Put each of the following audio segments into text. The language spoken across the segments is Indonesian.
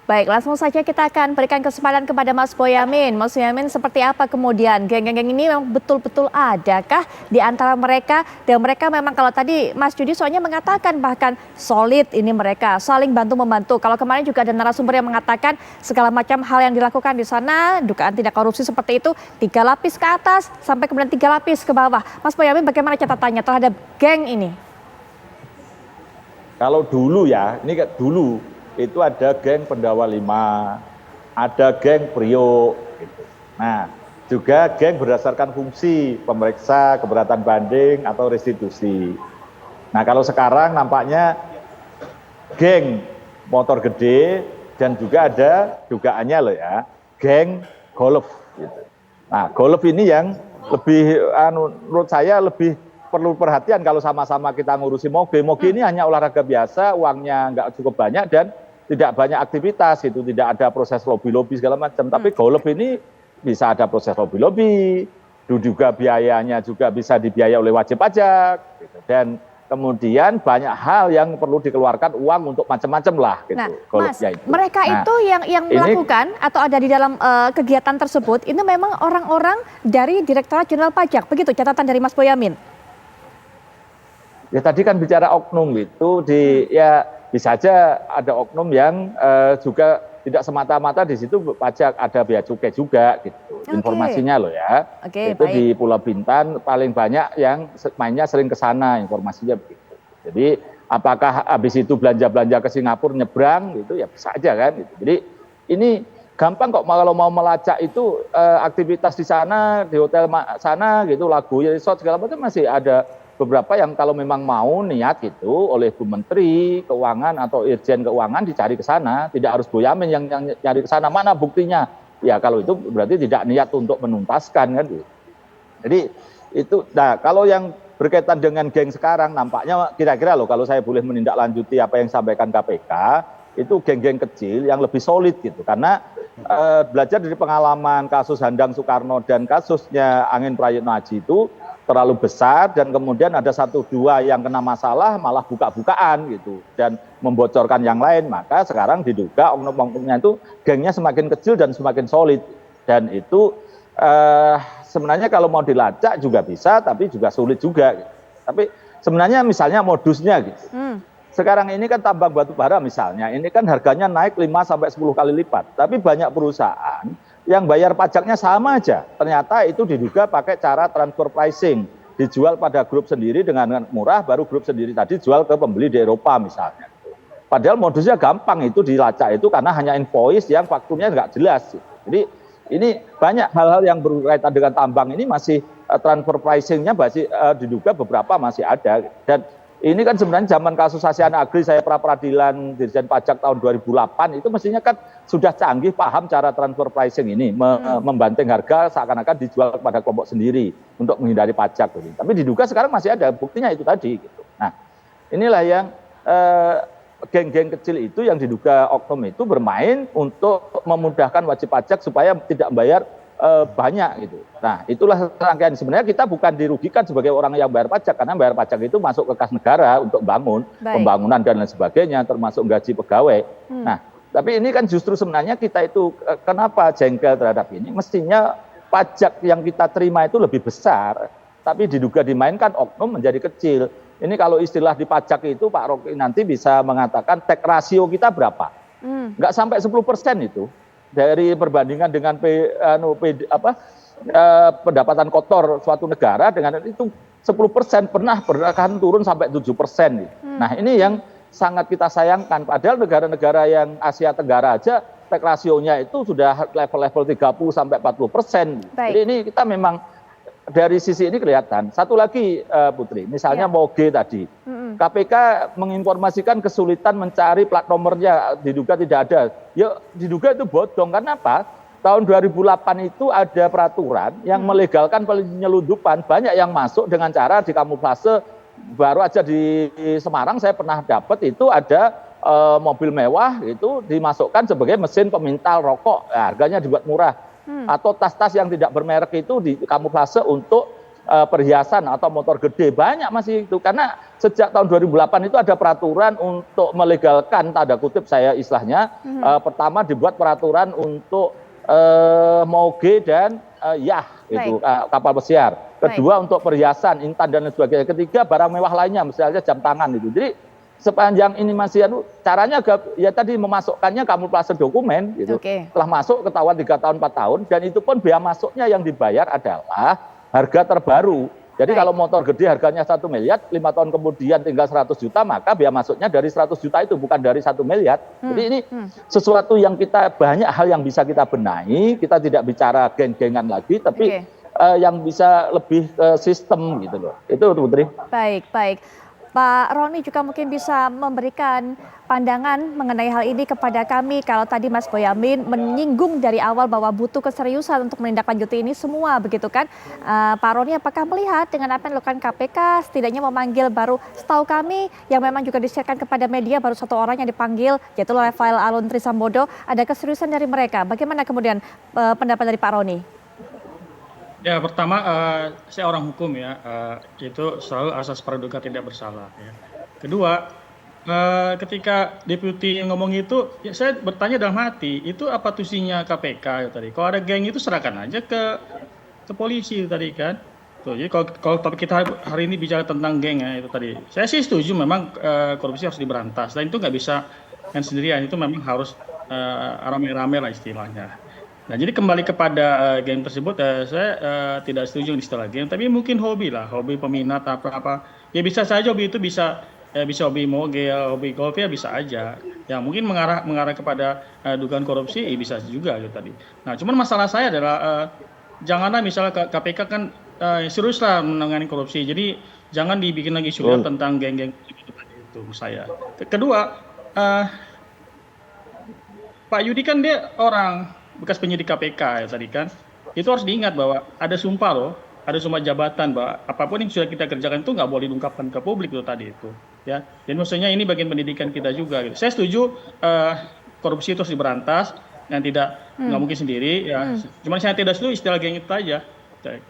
Baik, langsung saja kita akan berikan kesempatan kepada Mas Boyamin. Mas Boyamin, seperti apa kemudian geng-geng ini memang betul-betul adakah di antara mereka? Dan mereka memang kalau tadi Mas Judi soalnya mengatakan bahkan solid ini mereka, saling bantu-membantu. Kalau kemarin juga ada narasumber yang mengatakan segala macam hal yang dilakukan di sana, dugaan tindak korupsi seperti itu, 3 lapis ke atas sampai kemudian 3 lapis ke bawah. Mas Boyamin, bagaimana catatannya terhadap geng ini? Kalau dulu ya, ini dulu itu ada geng Pendawa 5, ada geng Priok, gitu. Nah, juga geng berdasarkan fungsi pemeriksa, keberatan banding, atau restitusi. Nah, kalau sekarang nampaknya geng motor gede dan juga ada dugaannya loh ya, geng golf. Gitu. Nah, golf ini yang lebih, menurut saya lebih perlu perhatian kalau sama-sama kita ngurusi moge. Moge ini hanya olahraga biasa, uangnya nggak cukup banyak dan tidak banyak aktivitas, itu tidak ada proses lobby-lobby segala macam. Tapi golf ini bisa ada proses lobby-lobby, juga biayanya juga bisa dibiayai oleh wajib pajak, gitu. Dan kemudian banyak hal yang perlu dikeluarkan uang untuk macam-macam lah. Gitu, nah, Mas, itu. mereka itu yang melakukan atau ada di dalam kegiatan tersebut, itu memang orang-orang dari Direktorat Jenderal Pajak, begitu catatan dari Mas Boyamin? Ya tadi kan bicara oknum itu ya bisa saja ada oknum yang juga tidak semata-mata di situ pajak, ada bea cukai juga gitu. Informasinya loh ya. Itu baik. Di Pulau Bintan paling banyak yang mainnya sering ke sana, informasinya begitu. Jadi apakah habis itu belanja-belanja ke Singapura nyebrang gitu ya bisa aja kan gitu. Jadi ini gampang kok kalau mau melacak itu aktivitas di sana, di hotel sana gitu, lagu resort segala macam masih ada beberapa yang kalau memang mau niat gitu oleh Bu Menteri Keuangan atau Irjen Keuangan dicari ke sana, tidak harus Boyamin yang nyari ke sana, mana buktinya? Ya kalau itu berarti tidak niat untuk menuntaskan kan gitu. Jadi itu, nah kalau yang berkaitan dengan geng sekarang nampaknya kira-kira loh kalau saya boleh menindaklanjuti apa yang disampaikan KPK, itu geng-geng kecil yang lebih solid gitu. Karena belajar dari pengalaman kasus Handang Soekarno dan kasusnya Angin Prayitno Haji itu terlalu besar dan kemudian ada 1-2 yang kena masalah malah buka-bukaan gitu dan membocorkan yang lain, maka sekarang diduga oknum-oknumnya itu gengnya semakin kecil dan semakin solid dan itu sebenarnya kalau mau dilacak juga bisa tapi juga sulit juga gitu. Tapi sebenarnya misalnya modusnya gitu. Sekarang ini kan tambang batu bara misalnya, ini kan harganya naik 5-10 kali lipat, tapi banyak perusahaan yang bayar pajaknya sama aja. Ternyata itu diduga pakai cara transfer pricing, dijual pada grup sendiri dengan murah, baru grup sendiri tadi jual ke pembeli di Eropa misalnya. Padahal modusnya gampang itu dilacak itu karena hanya invoice yang fakturnya nggak jelas. Jadi ini banyak hal-hal yang berkaitan dengan tambang ini masih transfer pricingnya masih diduga beberapa masih ada. Dan ini kan sebenarnya zaman kasus Asiana Agri saya pra-peradilan Dirjen Pajak tahun 2008 itu mestinya kan sudah canggih paham cara transfer pricing ini, membanting harga seakan-akan dijual kepada kelompok sendiri untuk menghindari pajak. Gitu. Tapi diduga sekarang masih ada buktinya itu tadi. Gitu. Nah inilah yang geng-geng kecil itu yang diduga oknum itu bermain untuk memudahkan wajib pajak supaya tidak membayar banyak gitu. Nah itulah rangkaian, sebenarnya kita bukan dirugikan sebagai orang yang bayar pajak karena bayar pajak itu masuk ke kas negara untuk bangun pembangunan dan lain sebagainya termasuk gaji pegawai. Nah tapi ini kan justru sebenarnya kita itu kenapa jengkel terhadap ini, mestinya pajak yang kita terima itu lebih besar tapi diduga dimainkan oknum menjadi kecil. Ini kalau istilah di pajak itu Pak Rocky nanti bisa mengatakan tax ratio kita berapa, nggak sampai 10% itu dari perbandingan dengan pendapatan kotor suatu negara dengan itu 10% pernah bahkan turun sampai 7%. Nah ini yang sangat kita sayangkan. Padahal negara-negara yang Asia Tenggara aja tax rasionya itu sudah level-level 30-40%. Jadi ini kita memang dari sisi ini kelihatan. Satu lagi Putri, misalnya Moge tadi, KPK menginformasikan kesulitan mencari plat nomornya, diduga tidak ada. Ya diduga itu bodong, karena apa? Tahun 2008 itu ada peraturan yang melegalkan penyelundupan, banyak yang masuk dengan cara dikamuflase. Baru aja di Semarang saya pernah dapat itu ada mobil mewah itu dimasukkan sebagai mesin pemintal rokok, harganya dibuat murah. Atau tas-tas yang tidak bermerek itu dikamuflase untuk perhiasan atau motor gede, banyak masih itu. Karena sejak tahun 2008 itu ada peraturan untuk melegalkan, tanda kutip saya istilahnya, pertama dibuat peraturan untuk moge dan yacht, gitu, kapal pesiar. Kedua untuk perhiasan, intan dan lain sebagainya. Ketiga barang mewah lainnya, misalnya jam tangan itu. Jadi sepanjang ini masih caranya ya tadi memasukkannya kamuflase dokumen gitu. Setelah masuk ketahuan 3 tahun 4 tahun, dan itu pun biaya masuknya yang dibayar adalah harga terbaru. Jadi kalau motor gede harganya 1 miliar, 5 tahun kemudian tinggal 100 juta, maka biaya masuknya dari 100 juta itu, bukan dari 1 miliar. Jadi ini sesuatu yang banyak hal yang bisa kita benahi, kita tidak bicara geng-gengan lagi, tapi yang bisa lebih ke sistem gitu loh. Itu Putri. Baik. Pak Roni juga mungkin bisa memberikan pandangan mengenai hal ini kepada kami. Kalau tadi Mas Boyamin menyinggung dari awal bahwa butuh keseriusan untuk menindaklanjuti ini semua, begitu kan? Pak Roni, apakah melihat dengan apa yang dilakukan KPK, setidaknya memanggil baru, setahu kami yang memang juga disiarkan kepada media, baru 1 orang yang dipanggil, yaitu Rafael Alun Trisambodo, ada keseriusan dari mereka. Bagaimana kemudian pendapat dari Pak Roni? Ya, pertama saya orang hukum ya, itu selalu asas praduga tidak bersalah ya. Kedua, ketika deputi yang ngomong itu, ya saya bertanya dalam hati, itu apa tusinya KPK tadi? Kalau ada geng itu serahkan aja ke polisi tadi kan. Tuh, jadi kalau topik kita hari ini bicara tentang geng ya itu tadi, saya sih setuju memang korupsi harus diberantas, dan itu nggak bisa kan sendirian, itu memang harus rame-rame lah istilahnya. Nah, jadi kembali kepada game tersebut, saya tidak setuju istilah game, tapi mungkin hobi lah, hobi peminat apa-apa. Ya bisa saja hobi itu bisa hobi moge, hobi golf ya bisa aja. Ya mungkin mengarah kepada dugaan korupsi, bisa juga gitu tadi. Nah, cuman masalah saya adalah janganlah misalnya KPK kan seriuslah menangani korupsi. Jadi jangan dibikin lagi sulit tentang geng-geng itu saya. Kedua, Pak Yudi kan dia orang bekas penyidik KPK ya tadi kan, itu harus diingat bahwa ada sumpah loh, ada sumpah jabatan bahwa apapun yang sudah kita kerjakan itu nggak boleh diungkapkan ke publik itu tadi itu, ya. Dan maksudnya ini bagian pendidikan kita juga. Gitu. Saya setuju korupsi itu harus diberantas, dan nggak mungkin sendiri, ya. Cuman saya tidak setuju istilah geng itu aja.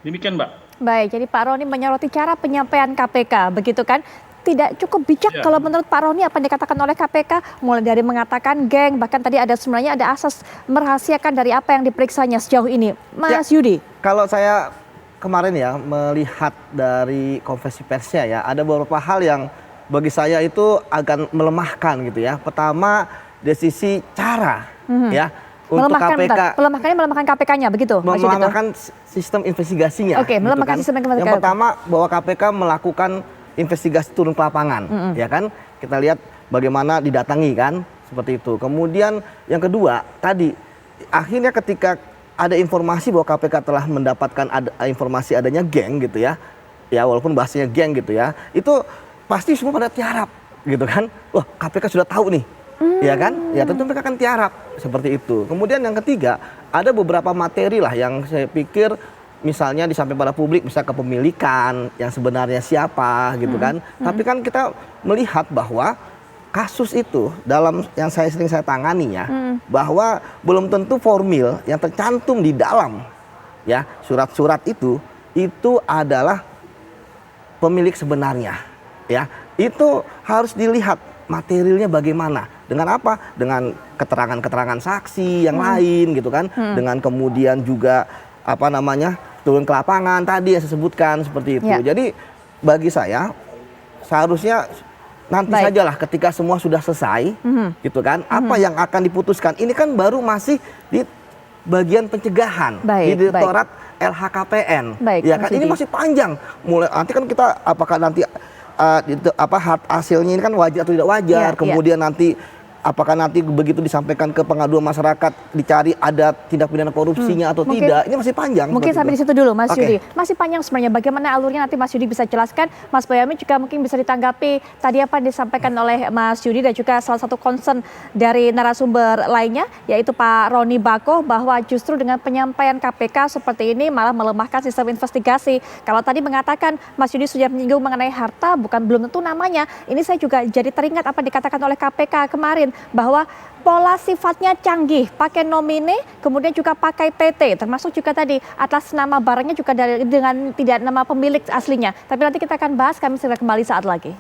Demikian, Mbak. Baik, jadi Pak Roni menyoroti cara penyampaian KPK, begitu kan? Tidak cukup bijak kalau menurut Pak Roni apa yang dikatakan oleh KPK, mulai dari mengatakan geng, bahkan tadi sebenarnya ada asas merahasiakan dari apa yang diperiksanya sejauh ini. Mas Yudi. Kalau saya kemarin ya melihat dari konferensi persnya ya, ada beberapa hal yang bagi saya itu agak melemahkan gitu ya. Pertama dari sisi cara ya untuk KPK. Melemahkan KPK-nya begitu? Melemahkan sistem investigasinya. Oke, melemahkan sistem investigasi. Yang pertama bahwa KPK melakukan investigasi turun ke lapangan, ya kan? Kita lihat bagaimana didatangi kan, seperti itu. Kemudian yang kedua, tadi akhirnya ketika ada informasi bahwa KPK telah mendapatkan informasi adanya geng gitu ya, walaupun bahasanya geng gitu ya, itu pasti semua pada tiarap gitu kan. Wah, KPK sudah tahu nih, ya kan? Ya tentu mereka akan tiarap seperti itu. Kemudian yang ketiga, ada beberapa materi lah yang saya pikir misalnya disampaikan pada publik, misalnya kepemilikan yang sebenarnya siapa gitu kan. Tapi kan kita melihat bahwa kasus itu dalam yang sering saya tangani ya, bahwa belum tentu formil yang tercantum di dalam ya surat-surat itu adalah pemilik sebenarnya ya. Itu harus dilihat materialnya bagaimana, dengan apa, dengan keterangan-keterangan saksi yang lain gitu kan, dengan kemudian juga apa namanya turun ke lapangan tadi yang saya sebutkan seperti itu. Jadi bagi saya seharusnya nanti sajalah ketika semua sudah selesai gitu kan, apa yang akan diputuskan ini kan baru masih di bagian pencegahan di Direktorat LHKPN, ya kan. Ini masih panjang, mulai nanti kan kita apakah nanti hasilnya ini kan wajar atau tidak wajar, kemudian nanti apakah nanti begitu disampaikan ke pengaduan masyarakat dicari ada tindak pidana korupsinya atau tidak, ini masih panjang. Mungkin sampai di situ dulu Mas Yudi. Masih panjang sebenarnya, bagaimana alurnya nanti Mas Yudi bisa jelaskan. Mas Boyamin juga mungkin bisa ditanggapi tadi apa yang disampaikan oleh Mas Yudi dan juga salah satu concern dari narasumber lainnya, yaitu Pak Roni Bako, bahwa justru dengan penyampaian KPK seperti ini malah melemahkan sistem investigasi. Kalau tadi mengatakan Mas Yudi sudah menyinggung mengenai harta, belum tentu namanya. Ini saya juga jadi teringat apa dikatakan oleh KPK kemarin. bahwa pola sifatnya canggih, pakai nomine, kemudian juga pakai PT, termasuk juga tadi atas nama barangnya juga dengan tidak nama pemilik aslinya. Tapi nanti kita akan bahas, kami segera kembali saat lagi.